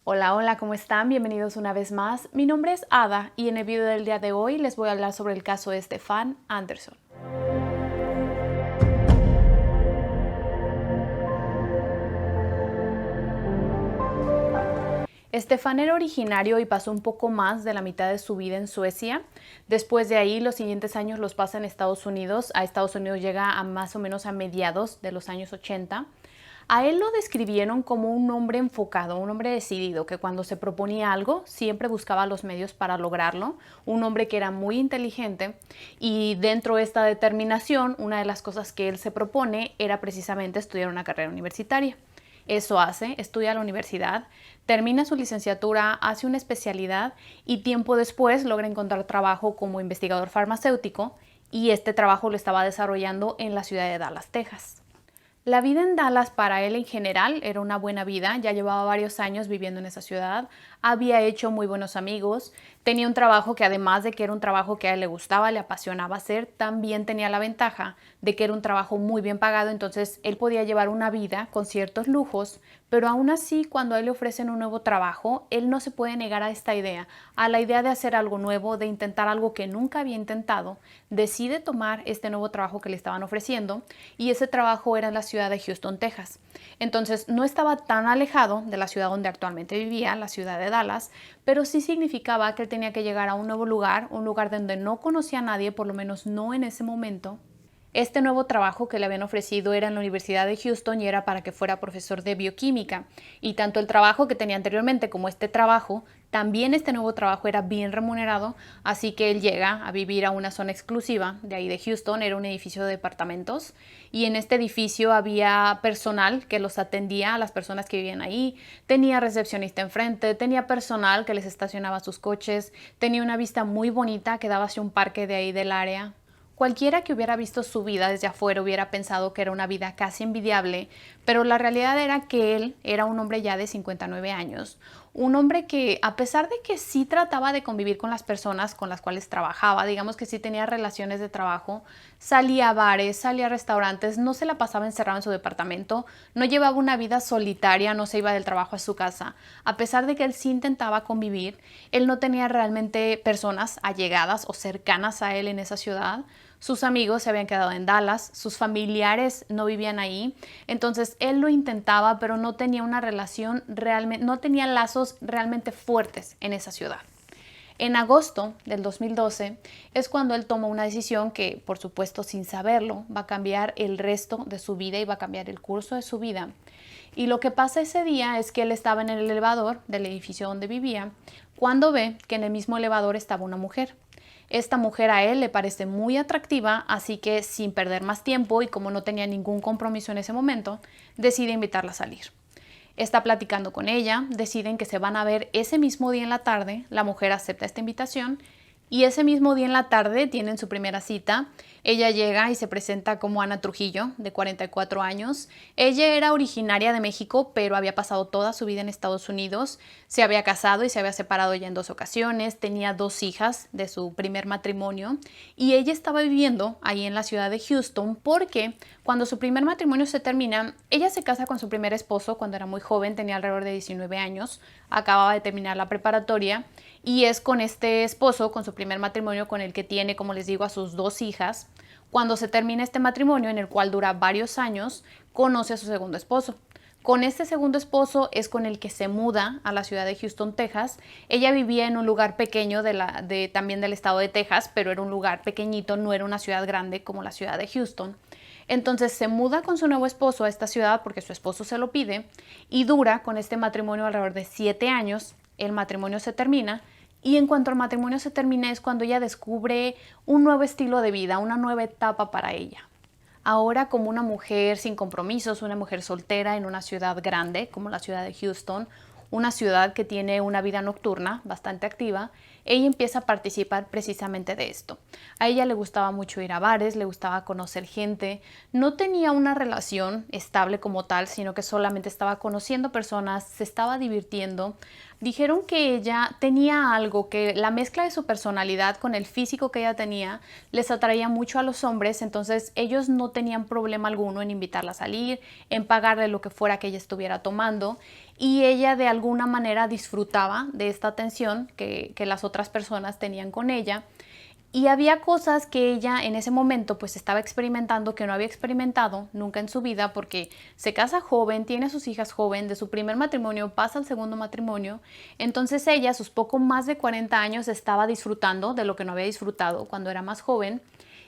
Hola, hola, ¿cómo están? Bienvenidos una vez más. Mi nombre es Ada y en el video del día de hoy les voy a hablar sobre el caso de Stefan Anderson. Stefan era originario y pasó un poco más de la mitad de su vida en Suecia. Después de ahí, los siguientes años los pasa en Estados Unidos. A Estados Unidos llega a más o menos a mediados de los años 80. A él lo describieron como un hombre enfocado, un hombre decidido, que cuando se proponía algo siempre buscaba los medios para lograrlo, un hombre que era muy inteligente y dentro de esta determinación, una de las cosas que él se propone era precisamente estudiar una carrera universitaria. Eso hace, estudia a la universidad, termina su licenciatura, hace una especialidad y tiempo después logra encontrar trabajo como investigador farmacéutico y este trabajo lo estaba desarrollando en la ciudad de Dallas, Texas. La vida en Dallas para él en general era una buena vida, ya llevaba varios años viviendo en esa ciudad, había hecho muy buenos amigos, tenía un trabajo que además de que era un trabajo que a él le gustaba, le apasionaba hacer, también tenía la ventaja de que era un trabajo muy bien pagado, entonces él podía llevar una vida con ciertos lujos, pero aún así cuando a él le ofrecen un nuevo trabajo, él no se puede negar a esta idea, a la idea de hacer algo nuevo, de intentar algo que nunca había intentado, decide tomar este nuevo trabajo que le estaban ofreciendo y ese trabajo era en la ciudad de Houston, Texas. Entonces no estaba tan alejado de la ciudad donde actualmente vivía, la ciudad de Dallas, pero sí significaba que él tenía que llegar a un nuevo lugar, un lugar donde no conocía a nadie, por lo menos no en ese momento. Este nuevo trabajo que le habían ofrecido era en la Universidad de Houston y era para que fuera profesor de bioquímica. Y tanto el trabajo que tenía anteriormente como este trabajo, también este nuevo trabajo era bien remunerado, así que él llega a vivir a una zona exclusiva de ahí de Houston, era un edificio de departamentos y en este edificio había personal que los atendía a las personas que vivían ahí, tenía recepcionista enfrente, tenía personal que les estacionaba sus coches, tenía una vista muy bonita que daba hacia un parque de ahí del área. Cualquiera que hubiera visto su vida desde afuera hubiera pensado que era una vida casi envidiable, pero la realidad era que él era un hombre ya de 59 años, un hombre que a pesar de que sí trataba de convivir con las personas con las cuales trabajaba, digamos que sí tenía relaciones de trabajo, salía a bares, salía a restaurantes, no se la pasaba encerrado en su departamento, no llevaba una vida solitaria, no se iba del trabajo a su casa. A pesar de que él sí intentaba convivir, él no tenía realmente personas allegadas o cercanas a él en esa ciudad. Sus amigos se habían quedado en Dallas, sus familiares no vivían ahí, entonces él lo intentaba, pero no tenía una relación realmente, no tenía lazos realmente fuertes en esa ciudad. En agosto del 2012 es cuando él toma una decisión que, por supuesto, sin saberlo, va a cambiar el resto de su vida y va a cambiar el curso de su vida. Y lo que pasa ese día es que él estaba en el elevador del edificio donde vivía, cuando ve que en el mismo elevador estaba una mujer. Esta mujer a él le parece muy atractiva, así que sin perder más tiempo y como no tenía ningún compromiso en ese momento, decide invitarla a salir. Está platicando con ella, deciden que se van a ver ese mismo día en la tarde, la mujer acepta esta invitación y ese mismo día en la tarde tienen su primera cita. Ella llega y se presenta como Ana Trujillo, de 44 años. Ella era originaria de México, pero había pasado toda su vida en Estados Unidos. Se había casado y se había separado ya en 2 ocasiones. Tenía 2 hijas de su primer matrimonio. Y ella estaba viviendo ahí en la ciudad de Houston porque cuando su primer matrimonio se termina, ella se casa con su primer esposo cuando era muy joven, tenía alrededor de 19 años. Acababa de terminar la preparatoria y es con este esposo, con su primer matrimonio, con el que tiene, como les digo, a sus 2 hijas. Cuando se termina este matrimonio, en el cual dura varios años, conoce a su segundo esposo. Con este segundo esposo es con el que se muda a la ciudad de Houston, Texas. Ella vivía en un lugar pequeño también del estado de Texas, pero era un lugar pequeñito, no era una ciudad grande como la ciudad de Houston. Entonces se muda con su nuevo esposo a esta ciudad porque su esposo se lo pide y dura con este matrimonio alrededor de 7 años. El matrimonio se termina y en cuanto el matrimonio se termina es cuando ella descubre un nuevo estilo de vida, una nueva etapa para ella. Ahora como una mujer sin compromisos, una mujer soltera en una ciudad grande como la ciudad de Houston, una ciudad que tiene una vida nocturna bastante activa, ella empieza a participar precisamente de esto. A ella le gustaba mucho ir a bares, le gustaba conocer gente, no tenía una relación estable como tal, sino que solamente estaba conociendo personas, se estaba divirtiendo. Dijeron que ella tenía algo, que la mezcla de su personalidad con el físico que ella tenía les atraía mucho a los hombres, entonces ellos no tenían problema alguno en invitarla a salir, en pagarle lo que fuera que ella estuviera tomando y ella de alguna manera disfrutaba de esta atención que las otras personas tenían con ella. Y había cosas que ella en ese momento pues estaba experimentando que no había experimentado nunca en su vida, porque se casa joven, tiene a sus hijas joven, de su primer matrimonio pasa al segundo matrimonio. Entonces ella a sus poco más de 40 años estaba disfrutando de lo que no había disfrutado cuando era más joven,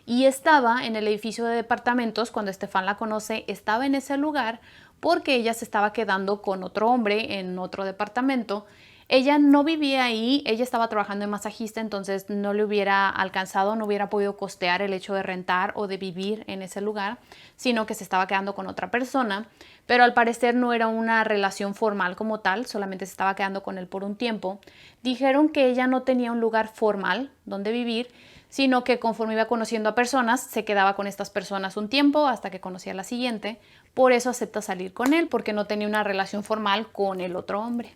y estaba en el edificio de departamentos cuando Stefan la conoce, estaba en ese lugar porque ella se estaba quedando con otro hombre en otro departamento. Ella no vivía ahí, ella estaba trabajando de masajista, entonces no le hubiera alcanzado, no hubiera podido costear el hecho de rentar o de vivir en ese lugar, sino que se estaba quedando con otra persona, pero al parecer no era una relación formal como tal, solamente se estaba quedando con él por un tiempo. Dijeron que ella no tenía un lugar formal donde vivir, sino que conforme iba conociendo a personas, se quedaba con estas personas un tiempo hasta que conocía a la siguiente. Por eso acepta salir con él, porque no tenía una relación formal con el otro hombre.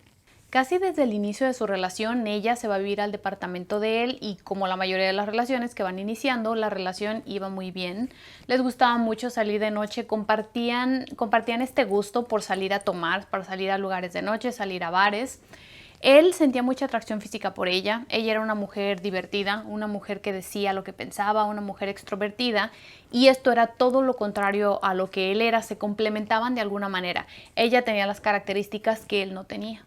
Casi desde el inicio de su relación, ella se va a vivir al departamento de él y como la mayoría de las relaciones que van iniciando, la relación iba muy bien. Les gustaba mucho salir de noche, compartían este gusto por salir a tomar, para salir a lugares de noche, salir a bares. Él sentía mucha atracción física por ella. Ella era una mujer divertida, una mujer que decía lo que pensaba, una mujer extrovertida, y esto era todo lo contrario a lo que él era, se complementaban de alguna manera. Ella tenía las características que él no tenía.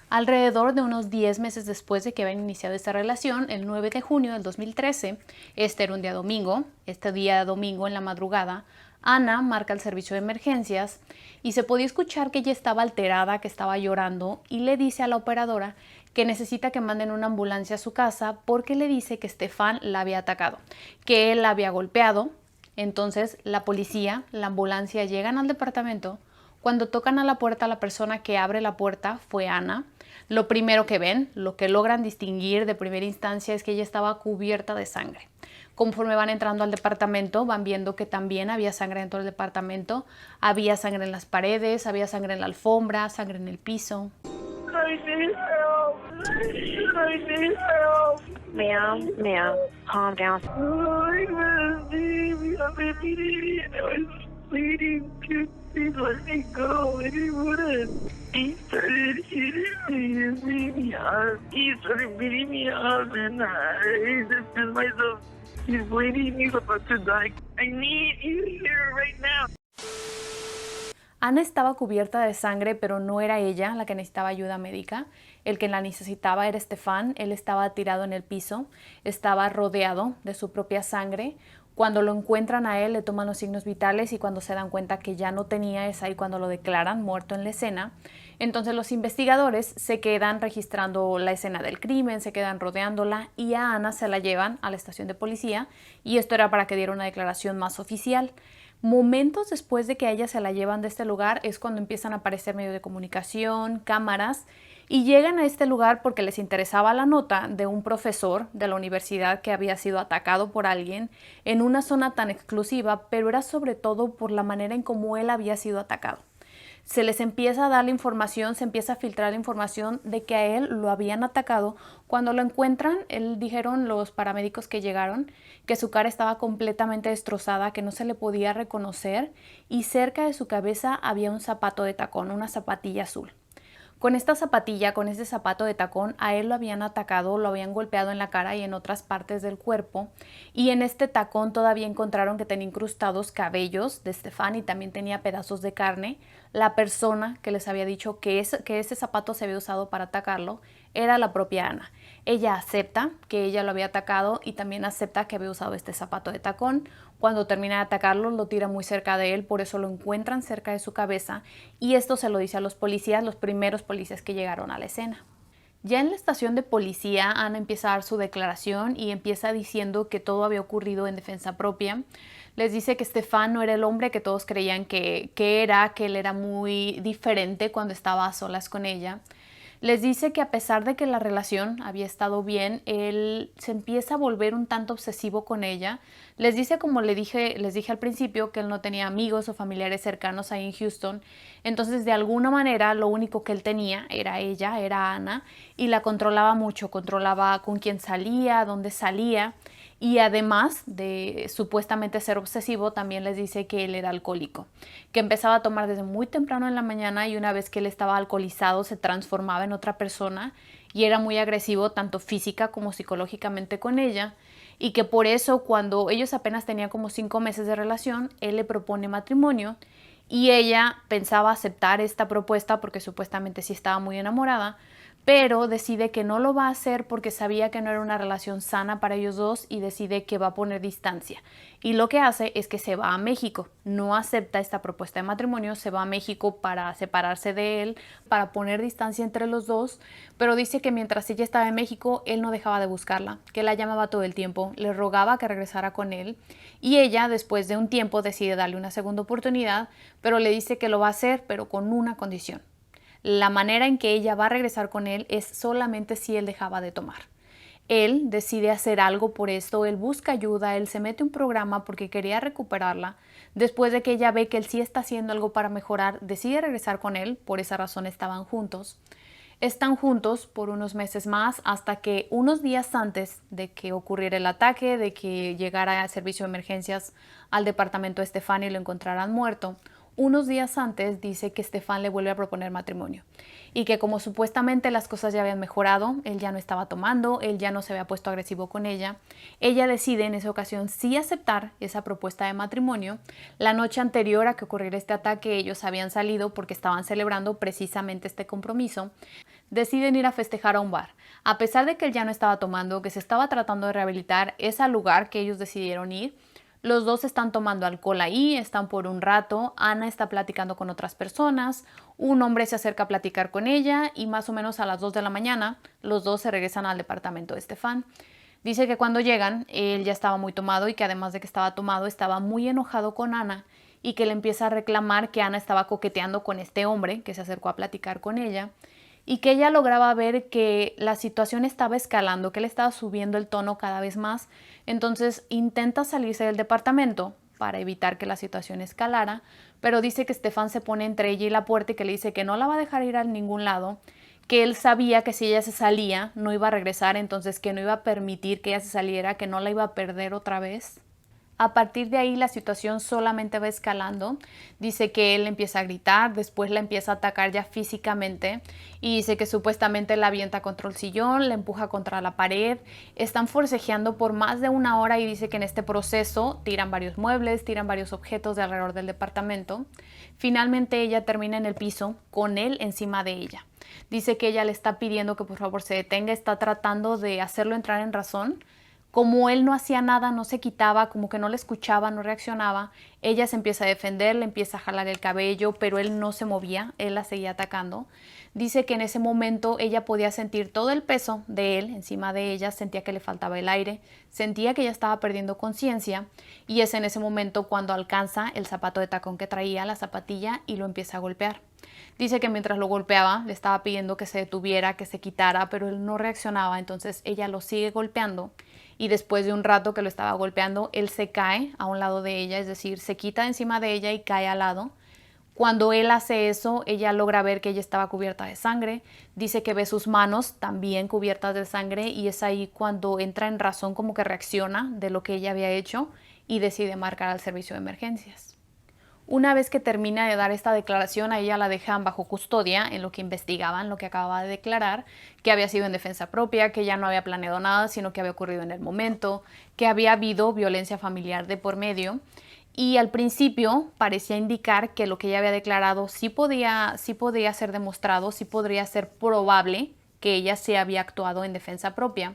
Alrededor de unos 10 meses después de que habían iniciado esta relación, el 9 de junio del 2013, este era un día domingo, este día domingo en la madrugada, Ana marca el servicio de emergencias y se podía escuchar que ella estaba alterada, que estaba llorando, y le dice a la operadora que necesita que manden una ambulancia a su casa porque le dice que Stefan la había atacado, que él la había golpeado. Entonces la policía, la ambulancia llegan al departamento. Cuando tocan a la puerta, la persona que abre la puerta fue Ana. Lo primero que ven, lo que logran distinguir de primera instancia es que ella estaba cubierta de sangre. Conforme van entrando al departamento, van viendo que también había sangre dentro del departamento. Había sangre en las paredes, había sangre en la alfombra, sangre en el piso. I need help. I need help. Ma'am, calm down. I was bleeding. Please let me go. And he wouldn't. He started hitting me and beating me up. He started beating me up, and I just feel myself. He's bleeding. He's about to die. I need you here right now. Ana estaba cubierta de sangre, pero no era ella la que necesitaba ayuda médica. El que la necesitaba era Stefan. Él estaba tirado en el piso, estaba rodeado de su propia sangre. Cuando lo encuentran a él, le toman los signos vitales y cuando se dan cuenta que ya no tenía, es ahí cuando lo declaran muerto en la escena. Entonces los investigadores se quedan registrando la escena del crimen, se quedan rodeándola y a Ana se la llevan a la estación de policía, y esto era para que diera una declaración más oficial. Momentos después de que a ella se la llevan de este lugar es cuando empiezan a aparecer medios de comunicación, cámaras, y llegan a este lugar porque les interesaba la nota de un profesor de la universidad que había sido atacado por alguien en una zona tan exclusiva, pero era sobre todo por la manera en cómo él había sido atacado. Se les empieza a dar la información, se empieza a filtrar la información de que a él lo habían atacado. Cuando lo encuentran, dijeron los paramédicos que llegaron que su cara estaba completamente destrozada, que no se le podía reconocer, y cerca de su cabeza había un zapato de tacón, una zapatilla azul. Con esta zapatilla, con ese zapato de tacón, a él lo habían atacado, lo habían golpeado en la cara y en otras partes del cuerpo. Y en este tacón todavía encontraron que tenía incrustados cabellos de Stefan y también tenía pedazos de carne. La persona que les había dicho que ese zapato se había usado para atacarlo era la propia Ana. Ella acepta que ella lo había atacado y también acepta que había usado este zapato de tacón. Cuando termina de atacarlo, lo tira muy cerca de él, por eso lo encuentran cerca de su cabeza, y esto se lo dice a los policías, los primeros policías que llegaron a la escena. Ya en la estación de policía, Ana empieza a dar su declaración y empieza diciendo que todo había ocurrido en defensa propia. Les dice que Stefan no era el hombre que todos creían que él era muy diferente cuando estaba a solas con ella. Les dice que a pesar de que la relación había estado bien, él se empieza a volver un tanto obsesivo con ella. Les dice, como les dije al principio, que él no tenía amigos o familiares cercanos ahí en Houston. Entonces, de alguna manera, lo único que él tenía era ella, era Ana, y la controlaba mucho, controlaba con quién salía, dónde salía. Y además de supuestamente ser obsesivo, también les dice que él era alcohólico, que empezaba a tomar desde muy temprano en la mañana y una vez que él estaba alcoholizado se transformaba en otra persona y era muy agresivo tanto física como psicológicamente con ella, y que por eso cuando ellos apenas tenían como 5 meses de relación, él le propone matrimonio y ella pensaba aceptar esta propuesta porque supuestamente sí estaba muy enamorada, pero decide que no lo va a hacer porque sabía que no era una relación sana para ellos dos y decide que va a poner distancia. Y lo que hace es que se va a México, no acepta esta propuesta de matrimonio, se va a México para separarse de él, para poner distancia entre los dos, pero dice que mientras ella estaba en México, él no dejaba de buscarla, que la llamaba todo el tiempo, le rogaba que regresara con él y ella, después de un tiempo, decide darle una segunda oportunidad, pero le dice que lo va a hacer, pero con una condición. La manera en que ella va a regresar con él es solamente si él dejaba de tomar. Él decide hacer algo por esto, él busca ayuda, él se mete a un programa porque quería recuperarla. Después de que ella ve que él sí está haciendo algo para mejorar, decide regresar con él, por esa razón estaban juntos. Están juntos por unos meses más hasta que unos días antes de que ocurriera el ataque, de que llegara al servicio de emergencias al departamento de Estefan y lo encontraran muerto, unos días antes dice que Estefan le vuelve a proponer matrimonio y que como supuestamente las cosas ya habían mejorado, él ya no estaba tomando, él ya no se había puesto agresivo con ella decide en esa ocasión sí aceptar esa propuesta de matrimonio. La noche anterior a que ocurriera este ataque ellos habían salido porque estaban celebrando precisamente este compromiso. Deciden ir a festejar a un bar. A pesar de que él ya no estaba tomando, que se estaba tratando de rehabilitar, es al lugar que ellos decidieron ir. Los dos están tomando alcohol ahí, están por un rato, Ana está platicando con otras personas, un hombre se acerca a platicar con ella y más o menos a las 2 de la mañana los dos se regresan al departamento de Estefan. Dice que cuando llegan él ya estaba muy tomado y que además de que estaba tomado estaba muy enojado con Ana y que le empieza a reclamar que Ana estaba coqueteando con este hombre que se acercó a platicar con ella y que ella lograba ver que la situación estaba escalando, que él estaba subiendo el tono cada vez más. Entonces intenta salirse del departamento para evitar que la situación escalara, pero dice que Estefan se pone entre ella y la puerta y que le dice que no la va a dejar ir a ningún lado, que él sabía que si ella se salía no iba a regresar, entonces que no iba a permitir que ella se saliera, que no la iba a perder otra vez. A partir de ahí la situación solamente va escalando. Dice que él empieza a gritar, después la empieza a atacar ya físicamente y dice que supuestamente la avienta contra el sillón, la empuja contra la pared. Están forcejeando por más de 1 hora y dice que en este proceso tiran varios muebles, tiran varios objetos de alrededor del departamento. Finalmente ella termina en el piso con él encima de ella. Dice que ella le está pidiendo que por favor se detenga, está tratando de hacerlo entrar en razón. Como él no hacía nada, no se quitaba, como que no le escuchaba, no reaccionaba, ella se empieza a defender, le empieza a jalar el cabello, pero él no se movía, él la seguía atacando. Dice que en ese momento ella podía sentir todo el peso de él encima de ella, sentía que le faltaba el aire, sentía que ella estaba perdiendo conciencia y es en ese momento cuando alcanza el zapato de tacón que traía, la zapatilla, y lo empieza a golpear. Dice que mientras lo golpeaba le estaba pidiendo que se detuviera, que se quitara, pero él no reaccionaba, entonces ella lo sigue golpeando. Y después de un rato que lo estaba golpeando, él se cae a un lado de ella, es decir, se quita encima de ella y cae al lado. Cuando él hace eso, ella logra ver que ella estaba cubierta de sangre. Dice que ve sus manos también cubiertas de sangre y es ahí cuando entra en razón, como que reacciona de lo que ella había hecho y decide marcar al servicio de emergencias. Una vez que termina de dar esta declaración, a ella la dejan bajo custodia en lo que investigaban, lo que acababa de declarar, que había sido en defensa propia, que ya no había planeado nada, sino que había ocurrido en el momento, que había habido violencia familiar de por medio. Y al principio parecía indicar que lo que ella había declarado sí podía ser demostrado, sí podría ser probable que ella sí había actuado en defensa propia.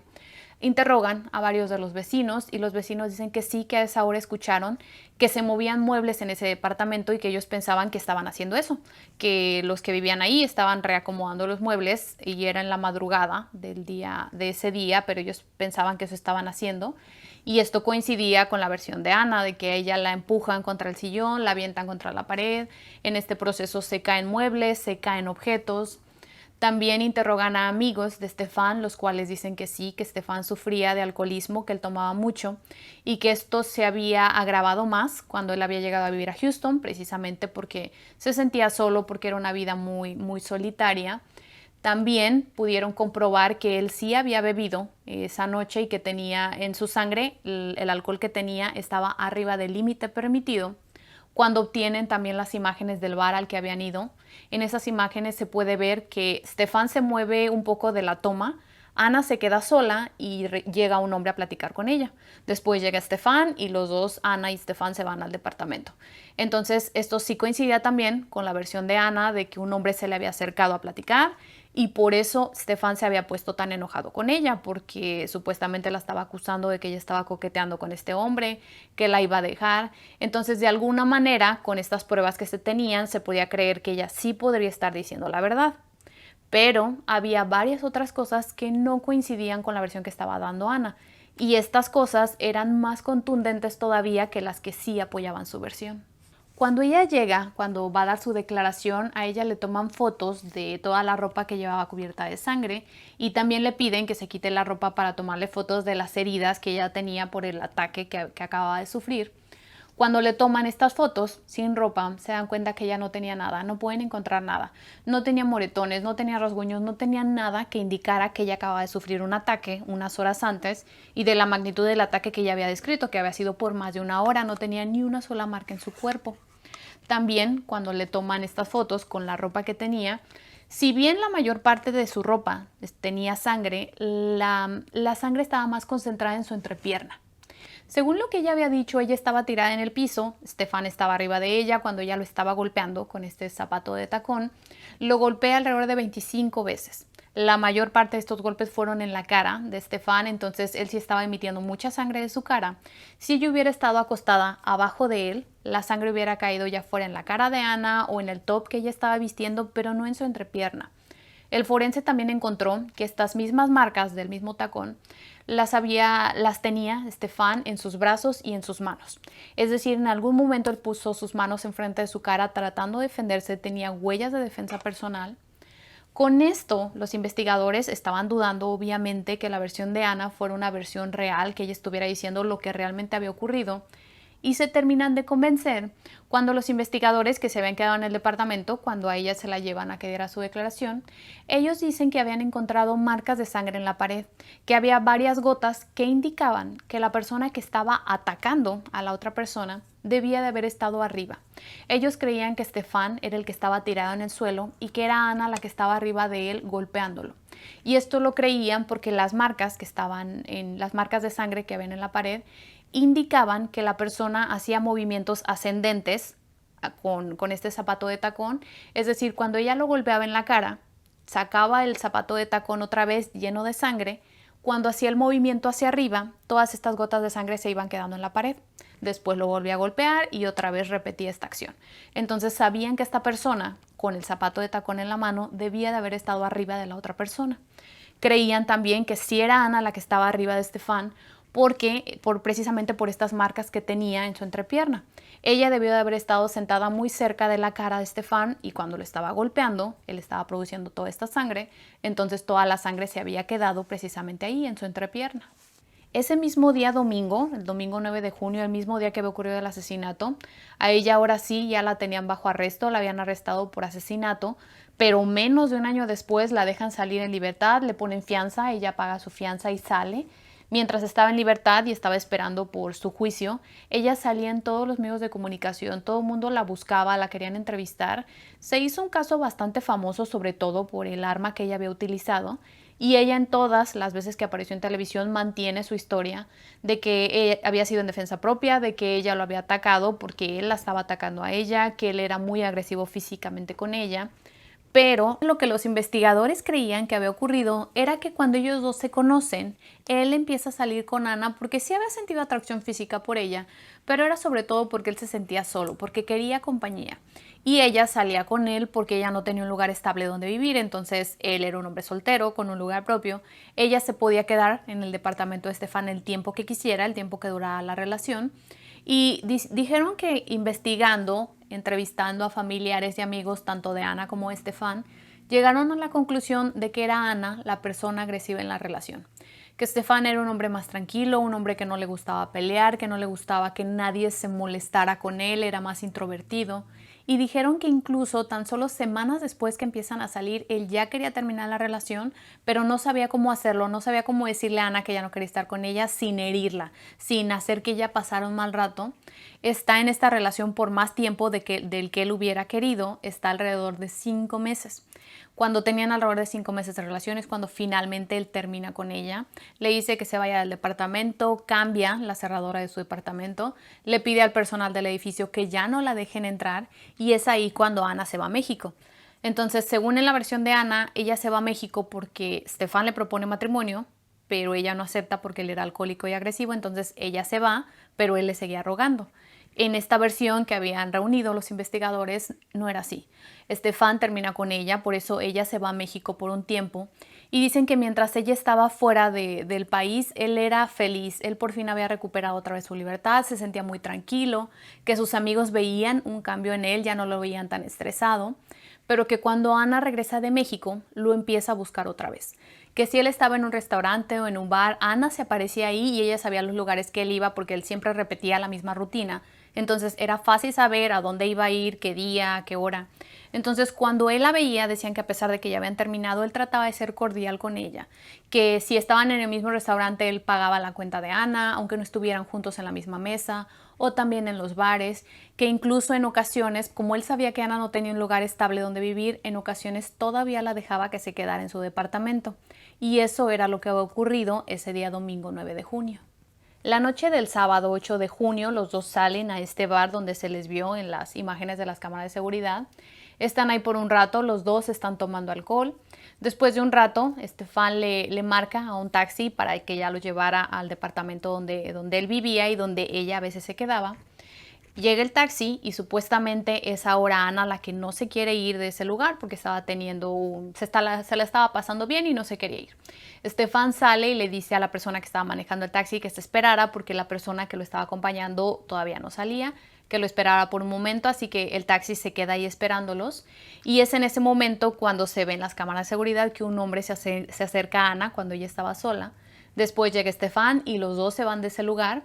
Interrogan a varios de los vecinos y los vecinos dicen que sí, que a esa hora escucharon que se movían muebles en ese departamento y que ellos pensaban que estaban haciendo eso, que los que vivían ahí estaban reacomodando los muebles y era en la madrugada de ese día, pero ellos pensaban que eso estaban haciendo. Y esto coincidía con la versión de Ana, de que a ella la empujan contra el sillón, la avientan contra la pared. En este proceso se caen muebles, se caen objetos. También interrogan a amigos de Stefan, los cuales dicen que sí, que Stefan sufría de alcoholismo, que él tomaba mucho y que esto se había agravado más cuando él había llegado a vivir a Houston, precisamente porque se sentía solo, porque era una vida muy solitaria. También pudieron comprobar que él sí había bebido esa noche y que tenía en su sangre, el alcohol que tenía estaba arriba del límite permitido. Cuando obtienen también las imágenes del bar al que habían ido, en esas imágenes se puede ver que Stefan se mueve un poco de la toma, Ana se queda sola y llega un hombre a platicar con ella. Después llega Stefan y los dos, Ana y Stefan, se van al departamento. Entonces esto sí coincidía también con la versión de Ana de que un hombre se le había acercado a platicar y por eso Stefan se había puesto tan enojado con ella, porque supuestamente la estaba acusando de que ella estaba coqueteando con este hombre, que la iba a dejar. Entonces, de alguna manera, con estas pruebas que se tenían, se podía creer que ella sí podría estar diciendo la verdad. Pero había varias otras cosas que no coincidían con la versión que estaba dando Ana. Y estas cosas eran más contundentes todavía que las que sí apoyaban su versión. Cuando ella llega, cuando va a dar su declaración, a ella le toman fotos de toda la ropa que llevaba cubierta de sangre y también le piden que se quite la ropa para tomarle fotos de las heridas que ella tenía por el ataque que acababa de sufrir. Cuando le toman estas fotos sin ropa, se dan cuenta que ella no tenía nada, no pueden encontrar nada. No tenía moretones, no tenía rasguños, no tenía nada que indicara que ella acababa de sufrir un ataque unas horas antes y de la magnitud del ataque que ella había descrito, que había sido por más de una hora, no tenía ni una sola marca en su cuerpo. También cuando le toman estas fotos con la ropa que tenía, si bien la mayor parte de su ropa tenía sangre, la sangre estaba más concentrada en su entrepierna. Según lo que ella había dicho, ella estaba tirada en el piso, Stefan estaba arriba de ella cuando ella lo estaba golpeando con este zapato de tacón, lo golpea alrededor de 25 veces. La mayor parte de estos golpes fueron en la cara de Stefan, entonces él sí estaba emitiendo mucha sangre de su cara. Si ella hubiera estado acostada abajo de él, la sangre hubiera caído ya fuera en la cara de Ana o en el top que ella estaba vistiendo, pero no en su entrepierna. El forense también encontró que estas mismas marcas del mismo tacón las tenía Stefan en sus brazos y en sus manos. Es decir, en algún momento él puso sus manos enfrente de su cara tratando de defenderse, tenía huellas de defensa personal. Con esto, los investigadores estaban dudando, obviamente, que la versión de Ana fuera una versión real, que ella estuviera diciendo lo que realmente había ocurrido, y se terminan de convencer cuando los investigadores que se habían quedado en el departamento, cuando a ella se la llevan a que diera su declaración, ellos dicen que habían encontrado marcas de sangre en la pared, que había varias gotas que indicaban que la persona que estaba atacando a la otra persona debía de haber estado arriba. Ellos creían que Stefan era el que estaba tirado en el suelo y que era Ana la que estaba arriba de él golpeándolo. Y esto lo creían porque las marcas las marcas de sangre que habían en la pared indicaban que la persona hacía movimientos ascendentes con este zapato de tacón, es decir, cuando ella lo golpeaba en la cara, sacaba el zapato de tacón otra vez lleno de sangre. Cuando hacía el movimiento hacia arriba, todas estas gotas de sangre se iban quedando en la pared. Después lo volvía a golpear y otra vez repetía esta acción. Entonces sabían que esta persona, con el zapato de tacón en la mano, debía de haber estado arriba de la otra persona. Creían también que sí era Ana la que estaba arriba de Stefan, precisamente por estas marcas que tenía en su entrepierna. Ella debió de haber estado sentada muy cerca de la cara de Stefan y cuando lo estaba golpeando, él estaba produciendo toda esta sangre, entonces toda la sangre se había quedado precisamente ahí en su entrepierna. Ese mismo día domingo, el domingo 9 de junio, el mismo día que había ocurrido el asesinato, a ella ahora sí ya la tenían bajo arresto, la habían arrestado por asesinato, pero menos de un año después la dejan salir en libertad, le ponen fianza, ella paga su fianza y sale. Mientras estaba en libertad y estaba esperando por su juicio, ella salía en todos los medios de comunicación, todo el mundo la buscaba, la querían entrevistar. Se hizo un caso bastante famoso, sobre todo por el arma que ella había utilizado, y ella en todas las veces que apareció en televisión mantiene su historia de que había sido en defensa propia, de que ella lo había atacado porque él la estaba atacando a ella, que él era muy agresivo físicamente con ella. Pero lo que los investigadores creían que había ocurrido era que cuando ellos dos se conocen, él empieza a salir con Ana porque sí había sentido atracción física por ella, pero era sobre todo porque él se sentía solo, porque quería compañía. Y ella salía con él porque ella no tenía un lugar estable donde vivir, entonces él era un hombre soltero con un lugar propio. Ella se podía quedar en el departamento de Stefan el tiempo que quisiera, el tiempo que durara la relación. Y dijeron que investigando, entrevistando a familiares y amigos tanto de Ana como de Stefan, Llegaron a la conclusión de que era Ana la persona agresiva en la relación, que Stefan era un hombre más tranquilo, un hombre que no le gustaba pelear, que no le gustaba que nadie se molestara con él, era más introvertido. Y dijeron que incluso tan solo semanas después que empiezan a salir, él ya quería terminar la relación, pero no sabía cómo hacerlo, no sabía cómo decirle a Ana que ya no quería estar con ella sin herirla, sin hacer que ella pasara un mal rato. Está en esta relación por más tiempo del que él hubiera querido, está alrededor de 5 meses. Cuando tenían alrededor de 5 meses de relaciones, cuando finalmente él termina con ella, le dice que se vaya del departamento, cambia la cerradura de su departamento, le pide al personal del edificio que ya no la dejen entrar y es ahí cuando Ana se va a México. Entonces, según en la versión de Ana, ella se va a México porque Stefan le propone matrimonio, pero ella no acepta porque él era alcohólico y agresivo, entonces ella se va, pero él le seguía rogando. En esta versión que habían reunido los investigadores no era así. Stefan termina con ella, por eso ella se va a México por un tiempo y dicen que mientras ella estaba fuera del país, él era feliz, él por fin había recuperado otra vez su libertad, se sentía muy tranquilo, que sus amigos veían un cambio en él, ya no lo veían tan estresado, pero que cuando Ana regresa de México, lo empieza a buscar otra vez. Que si él estaba en un restaurante o en un bar, Ana se aparecía ahí y ella sabía los lugares que él iba porque él siempre repetía la misma rutina. Entonces era fácil saber a dónde iba a ir, qué día, qué hora. Entonces cuando él la veía, decían que a pesar de que ya habían terminado, él trataba de ser cordial con ella. Que si estaban en el mismo restaurante, él pagaba la cuenta de Ana, aunque no estuvieran juntos en la misma mesa, o también en los bares, que incluso en ocasiones, como él sabía que Ana no tenía un lugar estable donde vivir, en ocasiones todavía la dejaba que se quedara en su departamento. Y eso era lo que había ocurrido ese día domingo 9 de junio. La noche del sábado 8 de junio, los dos salen a este bar donde se les vio en las imágenes de las cámaras de seguridad. Están ahí por un rato, los dos están tomando alcohol. Después de un rato, Stefan le marca a un taxi para que ella lo llevara al departamento donde él vivía y donde ella a veces se quedaba. Llega el taxi y supuestamente es ahora Ana la que no se quiere ir de ese lugar porque estaba se la estaba pasando bien y no se quería ir. Stefan sale y le dice a la persona que estaba manejando el taxi que se esperara porque la persona que lo estaba acompañando todavía no salía, que lo esperara por un momento, así que el taxi se queda ahí esperándolos. Y es en ese momento cuando se ve en las cámaras de seguridad que un hombre se acerca a Ana cuando ella estaba sola. Después llega Stefan y los dos se van de ese lugar.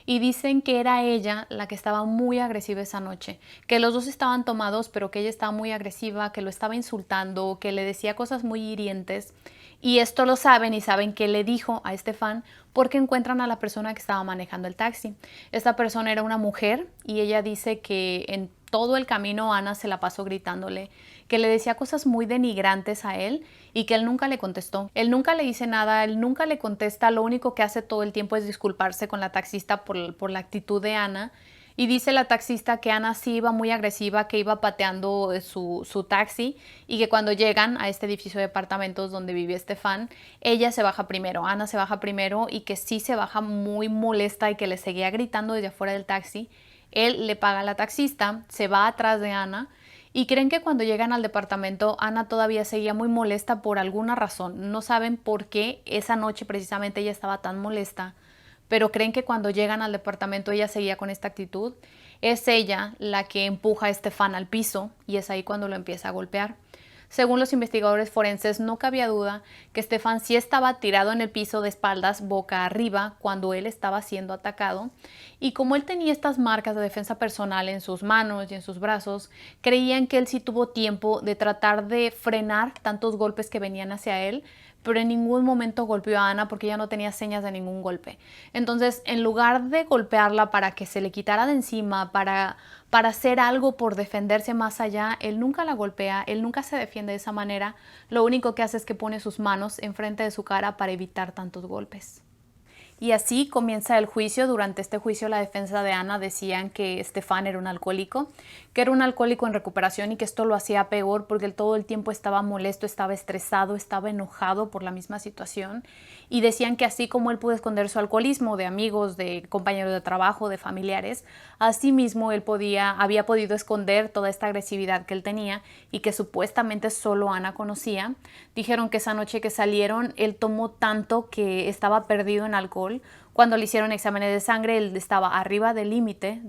Y dicen que era ella la que estaba muy agresiva esa noche, que los dos estaban tomados, pero que ella estaba muy agresiva, que lo estaba insultando, que le decía cosas muy hirientes. Y esto lo saben y saben que le dijo a Stefan porque encuentran a la persona que estaba manejando el taxi. Esta persona era una mujer y ella dice que en todo el camino Ana se la pasó gritándole, que le decía cosas muy denigrantes a él y que él nunca le contestó. Él nunca le dice nada, él nunca le contesta, lo único que hace todo el tiempo es disculparse con la taxista por la actitud de Ana. Y dice la taxista que Ana sí iba muy agresiva, que iba pateando su taxi y que cuando llegan a este edificio de departamentos donde vive Stefan, ella se baja primero, Ana se baja primero y que sí se baja muy molesta y que le seguía gritando desde afuera del taxi. Él le paga a la taxista, se va atrás de Ana y creen que cuando llegan al departamento Ana todavía seguía muy molesta por alguna razón. No saben por qué esa noche precisamente ella estaba tan molesta, pero creen que cuando llegan al departamento ella seguía con esta actitud. Es ella la que empuja a Stefan al piso y es ahí cuando lo empieza a golpear. Según los investigadores forenses, no cabía duda que Stefan sí estaba tirado en el piso de espaldas, boca arriba, cuando él estaba siendo atacado. Y como él tenía estas marcas de defensa personal en sus manos y en sus brazos, creían que él sí tuvo tiempo de tratar de frenar tantos golpes que venían hacia él, pero en ningún momento golpeó a Ana porque ella no tenía señas de ningún golpe. Entonces, en lugar de golpearla para que se le quitara de encima, para hacer algo por defenderse más allá, él nunca la golpea, él nunca se defiende de esa manera. Lo único que hace es que pone sus manos enfrente de su cara para evitar tantos golpes. Y así comienza el juicio. Durante este juicio la defensa de Ana decían que Stefan era un alcohólico, que era un alcohólico en recuperación y que esto lo hacía peor porque él todo el tiempo estaba molesto, estaba estresado, estaba enojado por la misma situación. Y decían que así como él pudo esconder su alcoholismo de amigos, de compañeros de trabajo, de familiares, así mismo él había podido esconder toda esta agresividad que él tenía y que supuestamente solo Ana conocía. Dijeron que esa noche que salieron él tomó tanto que estaba perdido en alcohol. Cuando le hicieron exámenes de sangre, él estaba arriba del límite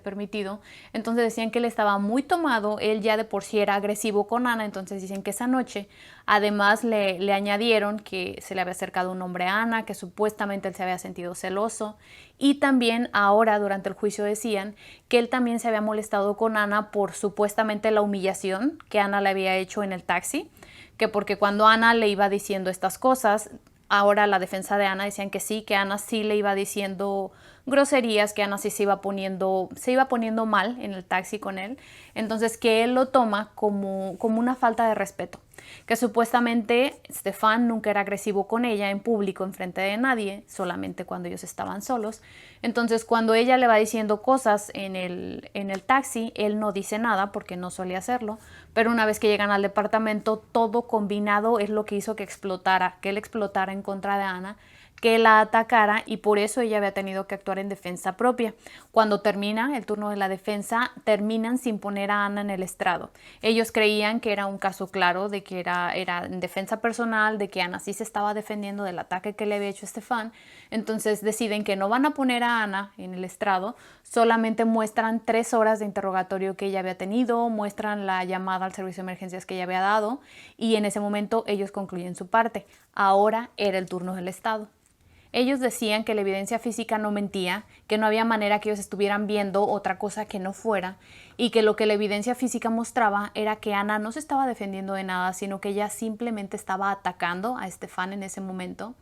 permitido. Entonces decían que él estaba muy tomado, él ya de por sí era agresivo con Ana. Entonces dicen que esa noche además le añadieron que se le había acercado un hombre a Ana, que supuestamente él se había sentido celoso. Y también ahora durante el juicio decían que él también se había molestado con Ana por supuestamente la humillación que Ana le había hecho en el taxi, que porque cuando Ana le iba diciendo estas cosas, ahora la defensa de Ana decían que sí, que Ana sí le iba diciendo groserías, que Ana sí se iba poniendo mal en el taxi con él. Entonces que él lo toma como una falta de respeto, que supuestamente Stefan nunca era agresivo con ella en público, en frente de nadie, solamente cuando ellos estaban solos. Entonces cuando ella le va diciendo cosas en el taxi, él no dice nada porque no solía hacerlo, pero una vez que llegan al departamento, todo combinado es lo que hizo que él explotara en contra de Ana, que la atacara, y por eso ella había tenido que actuar en defensa propia. Cuando termina el turno de la defensa, terminan sin poner a Ana en el estrado. Ellos creían que era un caso claro de que era en defensa personal, de que Ana sí se estaba defendiendo del ataque que le había hecho Stefan. Entonces deciden que no van a poner a Ana en el estrado, solamente muestran 3 horas de interrogatorio que ella había tenido, muestran la llamada al servicio de emergencias que ella había dado, y en ese momento ellos concluyen su parte. Ahora era el turno del Estado. Ellos decían que la evidencia física no mentía, que no había manera que ellos estuvieran viendo otra cosa que no fuera, y que lo que la evidencia física mostraba era que Ana no se estaba defendiendo de nada, sino que ella simplemente estaba atacando a Stefan en ese momento.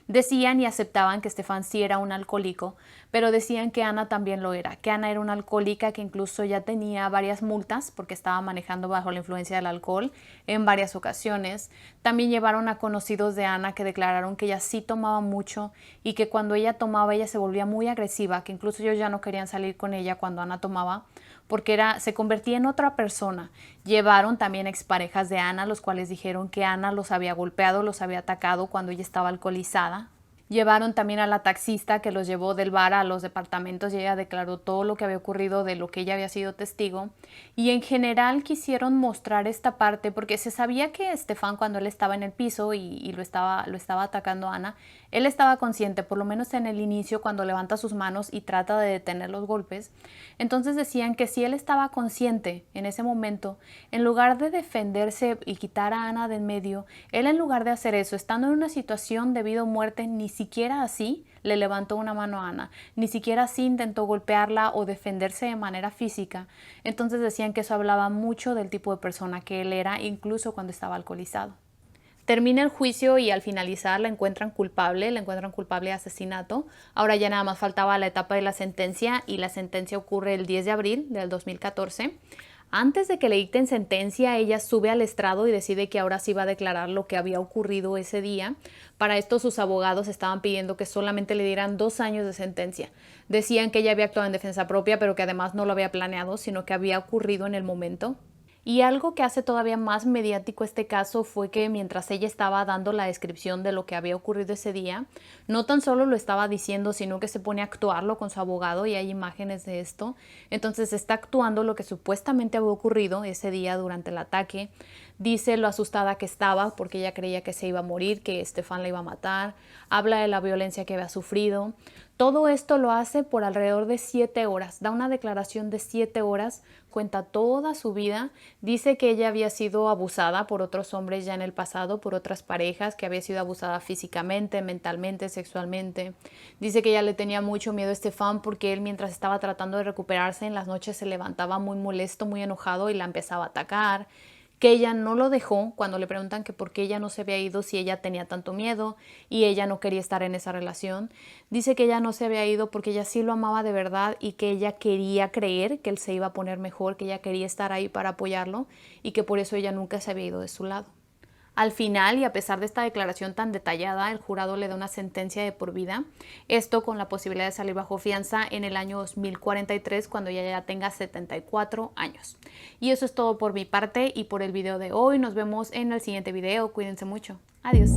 Decían y aceptaban que Stefan sí era un alcohólico, pero decían que Ana también lo era, que Ana era una alcohólica que incluso ya tenía varias multas porque estaba manejando bajo la influencia del alcohol en varias ocasiones. También llevaron a conocidos de Ana que declararon que ella sí tomaba mucho y que cuando ella tomaba ella se volvía muy agresiva, que incluso ellos ya no querían salir con ella cuando Ana tomaba porque se convertía en otra persona. Llevaron también exparejas de Ana, los cuales dijeron que Ana los había golpeado, los había atacado cuando ella estaba alcoholizada. Llevaron también a la taxista que los llevó del bar a los departamentos y ella declaró todo lo que había ocurrido, de lo que ella había sido testigo. Y en general quisieron mostrar esta parte porque se sabía que Stefan, cuando él estaba en el piso y lo estaba atacando a Ana, él estaba consciente, por lo menos en el inicio, cuando levanta sus manos y trata de detener los golpes. Entonces decían que si él estaba consciente en ese momento, en lugar de defenderse y quitar a Ana de en medio, él, en lugar de hacer eso, estando en una situación de vida o muerte, ni siquiera así le levantó una mano a Ana, ni siquiera así intentó golpearla o defenderse de manera física. Entonces decían que eso hablaba mucho del tipo de persona que él era, incluso cuando estaba alcoholizado. Termina el juicio y al finalizar la encuentran culpable de asesinato. Ahora ya nada más faltaba la etapa de la sentencia, y la sentencia ocurre el 10 de abril del 2014. Antes de que le dicten sentencia, ella sube al estrado y decide que ahora sí va a declarar lo que había ocurrido ese día. Para esto sus abogados estaban pidiendo que solamente le dieran 2 años de sentencia. Decían que ella había actuado en defensa propia, pero que además no lo había planeado, sino que había ocurrido en el momento. Y algo que hace todavía más mediático este caso fue que mientras ella estaba dando la descripción de lo que había ocurrido ese día, no tan solo lo estaba diciendo, sino que se pone a actuarlo con su abogado, y hay imágenes de esto. Entonces está actuando lo que supuestamente había ocurrido ese día durante el ataque. Dice lo asustada que estaba porque ella creía que se iba a morir, que Stefan la iba a matar. Habla de la violencia que había sufrido. Todo esto lo hace por alrededor de 7 horas. Da una declaración de 7 horas, cuenta toda su vida. Dice que ella había sido abusada por otros hombres ya en el pasado, por otras parejas, que había sido abusada físicamente, mentalmente, sexualmente. Dice que ella le tenía mucho miedo a Stefan porque él, mientras estaba tratando de recuperarse, en las noches se levantaba muy molesto, muy enojado y la empezaba a atacar. Que ella no lo dejó cuando le preguntan que por qué ella no se había ido si ella tenía tanto miedo y ella no quería estar en esa relación. Dice que ella no se había ido porque ella sí lo amaba de verdad y que ella quería creer que él se iba a poner mejor, que ella quería estar ahí para apoyarlo y que por eso ella nunca se había ido de su lado. Al final, y a pesar de esta declaración tan detallada, el jurado le da una sentencia de por vida, esto con la posibilidad de salir bajo fianza en el año 2043, cuando ella ya tenga 74 años. Y eso es todo por mi parte y por el video de hoy. Nos vemos en el siguiente video. Cuídense mucho. Adiós.